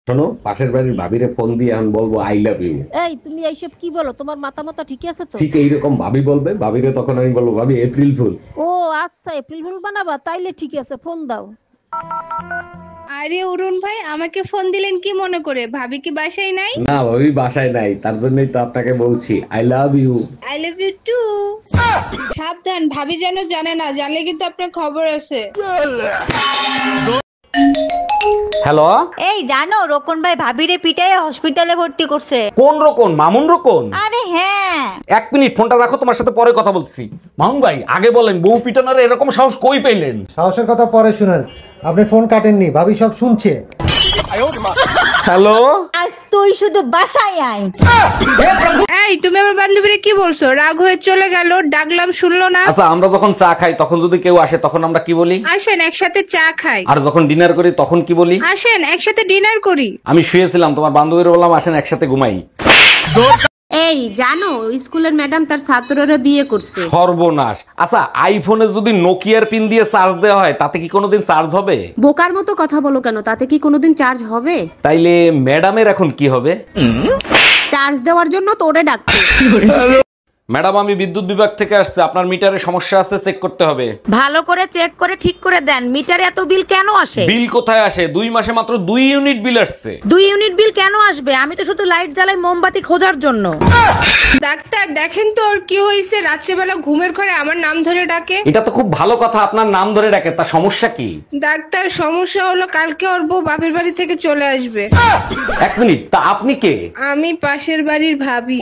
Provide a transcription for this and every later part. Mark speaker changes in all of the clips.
Speaker 1: শোনো, পাশের বাড়ির ভাবিরে ফোন দিয়ে এখন বলবো আই লাভ ইউ।
Speaker 2: এই তুমি এইসব কি বলো? তোমার মাথা মাথা ঠিক আছে তো?
Speaker 1: ঠিক এইরকম ভাবি বলবে, ভাবিরে তখন আমি বলবো ভাবি এপ্রিল ফুল।
Speaker 2: ও আচ্ছা, এপ্রিল ফুল বানাবা? তাইলে ঠিক আছে, ফোন দাও।
Speaker 3: আরে অরুণ ভাই, আমাকে ফোন দিলেন কি মনে করে? ভাবি কি বাসায় নাই?
Speaker 1: না, ভাবি বাসায় নাই, তার জন্যই তো আপনাকে বলছি I love you.
Speaker 3: I love you too. সাবধান, ভাবি যেন জানে না, জানলে কিন্তু আপনার খবর আছে।
Speaker 4: হ্যালো,
Speaker 5: এই জানো রোকন ভাই ভাবিরে পিটায় হসপিটালে ভর্তি করছে।
Speaker 4: কোন রকম? মামুন রকম?
Speaker 5: আরে হ্যাঁ।
Speaker 4: এক মিনিট, ফোনটা রাখো, তোমার সাথে পরে কথা বলতেছি। মামুন ভাই, আগে বলেন বউ পিটানোর এরকম সাহস কই পেলেন?
Speaker 6: সাহসের কথা পরে শুনেন, আপনি ফোন কাটেননি, ভাবি সব শুনছে।
Speaker 4: হ্যালো,
Speaker 5: আজ তুই শুধু বাসায় আয়।
Speaker 3: এই তুমি আমার বান্ধবীরে কি বলছো? রাগ হয়ে চলে গেল, ডাকলাম শুনলো না।
Speaker 4: আচ্ছা, আমরা যখন চা খাই তখন যদি কেউ আসে তখন আমরা কি বলি?
Speaker 3: আসেন একসাথে চা খাই।
Speaker 4: আর যখন ডিনার করি তখন কি বলি?
Speaker 3: আসেন একসাথে ডিনার করি।
Speaker 4: আমি শুয়েছিলাম, তোমার বান্ধবীর বললাম আসেন একসাথে ঘুমাই।
Speaker 7: এই জানো স্কুলের ম্যাডাম তার ছাত্ররা বিয়ে করছে।
Speaker 4: সর্বনাশ। আচ্ছা, আইফোনে যদি নোকিয়ার পিন দিয়ে চার্জ দেওয়া হয় তাতে কি কোনোদিন চার্জ হবে?
Speaker 7: বোকার মতো কথা বলো কেন? তাতে কি কোনোদিন চার্জ হবে?
Speaker 4: তাইলে ম্যাডামের এখন কি হবে?
Speaker 7: চার্জ দেওয়ার জন্য তোরে ডাকছে।
Speaker 4: ম্যাডাম, আমি বিদ্যুৎ বিভাগ থেকে আসছে, আপনার মিটারে সমস্যা আছে, চেক করতে হবে।
Speaker 5: ভালো করে চেক করে ঠিক করে দেন। মিটারে এত বিল কেন আসে?
Speaker 4: বিল কোথায় আসে? 2 মাসে মাত্র 2 ইউনিট বিল আসছে।
Speaker 5: 2 ইউনিট বিল কেন আসবে? আমি তো শুধু লাইট জ্বালাই মোমবাতি খোঁজার জন্য।
Speaker 3: ডাক্তার দেখেন তো ওর কি হয়েছে, রাত্রেবেলা ঘুমের ঘরে আমার নাম ধরে ডাকে।
Speaker 4: এটা তো খুব ভালো কথা, আপনার নাম ধরে ডাকে, তা সমস্যা কি?
Speaker 3: ডাক্তার সমস্যা হলো কালকে ওর বউ বাপের বাড়ি থেকে চলে আসবে।
Speaker 4: এক মিনিট, তা আপনি কে?
Speaker 3: আমি পাশের বাড়ির ভাবি।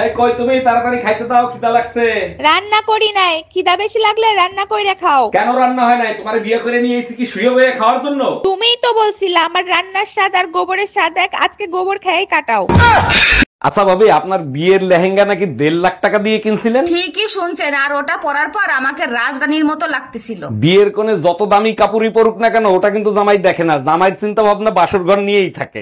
Speaker 4: এই কই তুমি, তাড়াতাড়ি খাইতে দাও, খিদা লাগছে।
Speaker 5: রান্না করি নাই, খিদা বেশি লাগলে রান্না কইরা খাও।
Speaker 4: কেন রান্না হয় নাই? তোমারে বিয়ে করে নিয়ে এসেছি কি শুয়ে বয়ে খাওয়ার জন্য?
Speaker 5: তুমিই তো বলছিলা আমার রান্নার স্বাদ আর গোবরের স্বাদ এক, আজকে গোবর খেয়েই কাটাও।
Speaker 4: আচ্ছা ভাবি, আপনার বিয়ের লেহেঙ্গা নাকি 1.5 লাখ টাকা দিয়ে কিনছিলেন?
Speaker 8: ঠিকই শুনছেন, আর ওটা পরার পর আমাকে রাজরানীর মতো লাগতেছিল।
Speaker 4: বিয়ের কোণে যত দামি কাপড়ই পরুক না কেন, ওটা কিন্তু জামাই দেখে না। জামাইয়ের চিন্তা ভাবনা বাসর ঘর নিয়েই থাকে।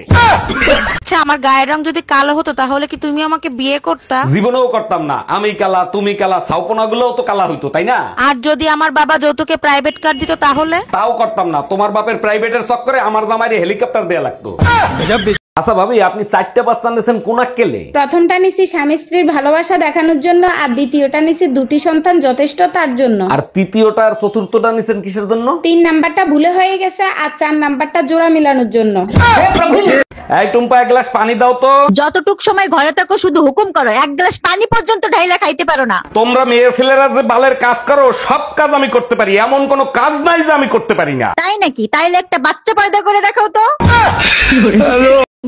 Speaker 5: আচ্ছা, আমার গায়ের রং যদি কালো হতো তাহলে কি তুমি আমাকে বিয়ে করতা?
Speaker 4: জীবনেও করতাম না। আমি কালা, তুমি কালা, ছাউপনা গুলোও তো কালা হইতো, তাই না?
Speaker 5: আর যদি আমার বাবা যৌতুকে প্রাইভেট কার দিত তাহলে?
Speaker 4: তাও করতাম না। তোমার বাপের প্রাইভেটের চক্করে আমার জামাইরে হেলিকপ্টার দেয়া লাগতো। আচ্ছা ভাবি, আপনি 4টা বাচ্চা নিয়েছেন কোন আক্কেলে?
Speaker 3: প্রথমটা নিছি স্বামী স্ত্রীর ভালোবাসা দেখানোর জন্য, আর দ্বিতীয়টা নিছি 2টি সন্তান যথেষ্ট তার জন্য।
Speaker 4: আর তৃতীয়টা আর চতুর্থটা নিছেন কিসের জন্য?
Speaker 3: 3 নাম্বারটা ভুলে হয়ে গেছে, আর 4 নাম্বারটা জোড়া মিলানোর জন্য।
Speaker 4: এই টুম্পা, 1 গ্লাস পানি দাও তো।
Speaker 5: যতটুক সময় ঘরে থাকো শুধু হুকুম করো, 1 গ্লাস পানি পর্যন্ত ঢাইলা খাইতে পারো না।
Speaker 4: তোমরা মেয়ে ছেলেরা যে বালের কাজ করো, সব কাজ আমি করতে পারি, এমন কোনো কাজ নাই যে আমি করতে পারি না।
Speaker 5: তাই নাকি? তাইলে একটা বাচ্চা পয়দা করে দেখাও তো।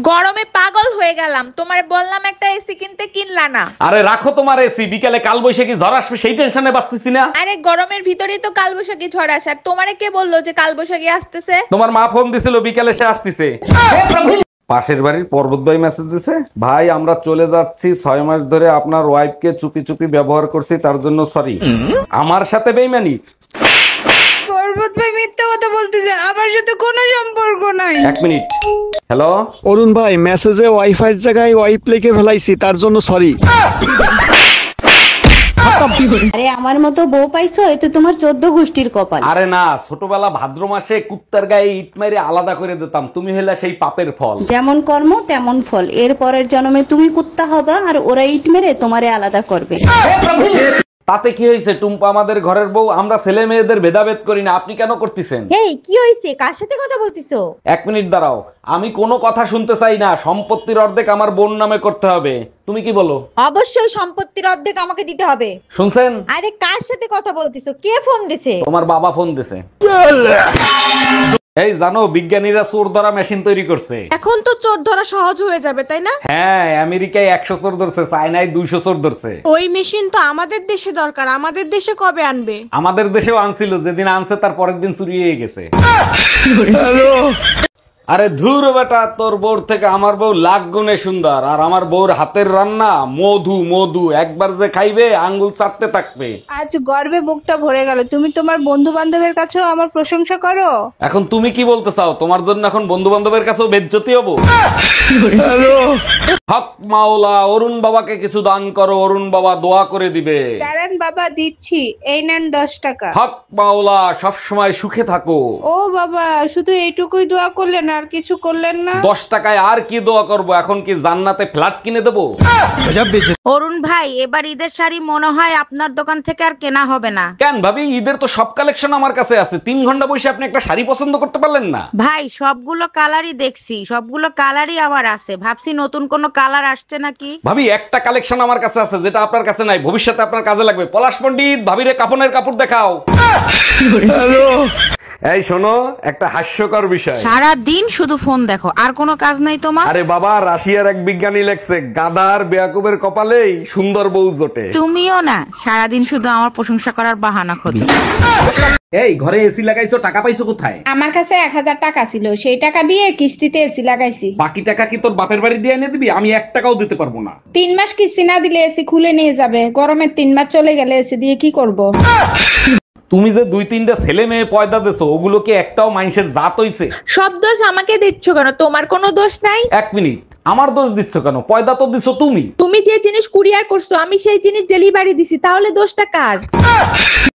Speaker 5: গরমে পাগল হয়ে গেলাম, তোমার বললাম একটা এসি কিনতে, কিনলা না।
Speaker 4: আরে রাখো তোমার এসি, বিকালে কাল বৈশাখী ঝড় আসবে সেই টেনশনে বাঁচতেছি না।
Speaker 5: আরে গরমের ভিতরেই তো কালবৈশাখী ঝড় আসার, তোমারে কে বললো যে কালবৈশাখী আসতেছে?
Speaker 4: তোমার মা ফোন দিছিল বিকালে সে আসতেছে। পাশের বাড়ির পর্বত ভাই মেসেজ দিছে, ভাই আমরা চলে যাচ্ছি, 6 মাস ধরে আপনার ওয়াইফকে চুপি চুপি ব্যবহার করছি, তার জন্য সরি। আমার সাথে বেইমানি?
Speaker 3: পর্বত ভাই মিথ্যা কথা বলতেছে, আমার সাথে কোনো সম্পর্ক নাই।
Speaker 4: 1 মিনিট। হ্যালো
Speaker 9: অরুণ ভাই, মেসেজে ওয়াইফাই এর জায়গায় ওয়াইপ লিখে ফেলাইছি, তার জন্য সরি।
Speaker 7: আরে আমার মতো বউ পাইছো, এ তো তোমার 14 গোষ্ঠীর কপাল।
Speaker 4: আরে না, ছোটবেলা ভাদ্র মাসে কুত্তার গায়ে ইট মেরে আলাদা করে দিতাম, তুমি হলে সেই পাপের ফল।
Speaker 7: যেমন কর্ম তেমন ফল, এর পরের জন্মে তুমি কুত্তা হবা আর ওরা ইট মেরে তোমারে আলাদা করবে।
Speaker 4: তাতে কি হয়েছে? টুম্পা আমাদের ঘরের বউ, আমরা ছেলে মেয়েদের ভেদাভেদ করি না, আপনি কেন করতেছেন?
Speaker 5: এই কি হইছে? কার সাথে কথা বলতিছো?
Speaker 4: 1 মিনিট দাঁড়াও, আমি কোনো কথা শুনতে চাই না। সম্পত্তির অর্ধেক আমার বোন নামে করতে হবে, তুমি কি বলো?
Speaker 5: অবশ্যই সম্পত্তির অর্ধেক আমাকে দিতে হবে।
Speaker 4: শুনছেন?
Speaker 5: আরে কার সাথে কথা বলতিছো? কে ফোন দিছে?
Speaker 4: তোমার বাবা ফোন দিছে। এই জানো, বিজ্ঞানীরা চোর ধরা মেশিন তৈরি করছে।
Speaker 5: এখন তো চোর ধরা সহজ হয়ে যাবে, তাই না?
Speaker 4: হ্যাঁ, আমেরিকায় 100 চোর ধরছে, চায়নায় 200 চোর ধরছে।
Speaker 5: ওই মেশিন তো আমাদের দেশে দরকার, আমাদের দেশে কবে আনবে?
Speaker 4: আমাদের দেশেও আনছিল, যেদিন আনছে তার পরের দিন চুরি হয়ে গেছে। আরে ধুর বেটা, তোর বউর থেকে আমার বউ লাখ গুণে সুন্দর, আর আমার বউর হাতের রান্না মধু মধু, একবার যে খাইবে আঙ্গুল চাটতে থাকবে।
Speaker 3: আজ গর্বে বুকটা ভরে গেল। তুমি তোমার বন্ধু বান্ধবের কাছেও আমার প্রশংসা করো।
Speaker 4: এখন তুমি কি বলতে চাও? তোমার জন্য এখন বন্ধু বান্ধবের কাছেও বেজ্জতি হবো? হক মাওলা, অরুণ বাবাকে কিছু দান করো, অরুণ বাবা দোয়া করে দিবে।
Speaker 3: দাঁড়ান বাবা, দিচ্ছি, এই নেন 10 টাকা।
Speaker 4: হক মাওলা, সব সময় সুখে থাকো।
Speaker 3: ও বাবা, শুধু এইটুকুই দোয়া করলেন, আর কিছু করলেন না?
Speaker 4: 10 টাকায় আর কি দোয়া করব? এখন কি জান্নাতে ফ্ল্যাট কিনে দেবো?
Speaker 5: অরুণ ভাই, এবার ঈদের শাড়ি মনে হয় আপনার দোকান থেকে আর কেনা হবে না।
Speaker 4: কেন ভাবি, ঈদের তো সব কালেকশন আমার কাছে আছে। 3 ঘন্টা বসে আপনি একটা শাড়ি পছন্দ করতে পারলেন না?
Speaker 5: ভাই, সবগুলো কালারই দেখছি, সবগুলো কালারই আমার আছে, ভাবছি নতুন কোনো কালার আসছে নাকি।
Speaker 4: ভাবি, একটা কালেকশন আমার কাছে আছে যেটা আপনার কাছে নাই, ভবিষ্যতে আপনার কাজে লাগবে। পলাশ পণ্ডিত, ভাবিরে কাফনের কাপড় দেখাও। এই শোনো, একটা হাস্যকর বিষয়।
Speaker 5: সারা দিন শুধু ফোন দেখো, আর কোনো কাজ নাই তোমার?
Speaker 4: আরে বাবা, রাশিয়ার এক বিজ্ঞানী লেখছে গাধার বেয়াকুবের কপালেই সুন্দর বউ জোটে।
Speaker 5: তুমিও না, সারাদিন শুধু আমার প্রশংসা করার বাহানা খোঁজো।
Speaker 4: এই ঘরে এসি লাগাইছো, টাকা পাইছো কোথায়?
Speaker 3: আমার কাছে 1000 টাকা ছিল, সেই টাকা দিয়ে কিস্তিতে এসি লাগাইছি।
Speaker 4: বাকি টাকা কি তোর বাপের বাড়ি দিয়ে এনে দিবি? আমি 1 টাকাও দিতে পারবো না।
Speaker 3: 3 মাস কিস্তি না দিলে এসি খুলে নিয়ে যাবে, গরমের 3 মাস চলে গেলে এসি দিয়ে কি করব?
Speaker 4: তুমি যে 2-3টা ছেলে মেয়ে পয়দা দেছো, ওগুলো কি একটাও মানুষের জাত হইছে?
Speaker 5: সব দোষ আমাকে দিচ্ছ কেন? তোমার কোনো দোষ নাই।
Speaker 4: 1 মিনিট, আমার দোষ দিচ্ছ কেন? পয়দা তো দিছো তুমি।
Speaker 5: তুমি যে জিনিস কুরিয়ার করছো, আমি সেই জিনিস ডেলিভারি দিছি, তাহলে দোষটা কার?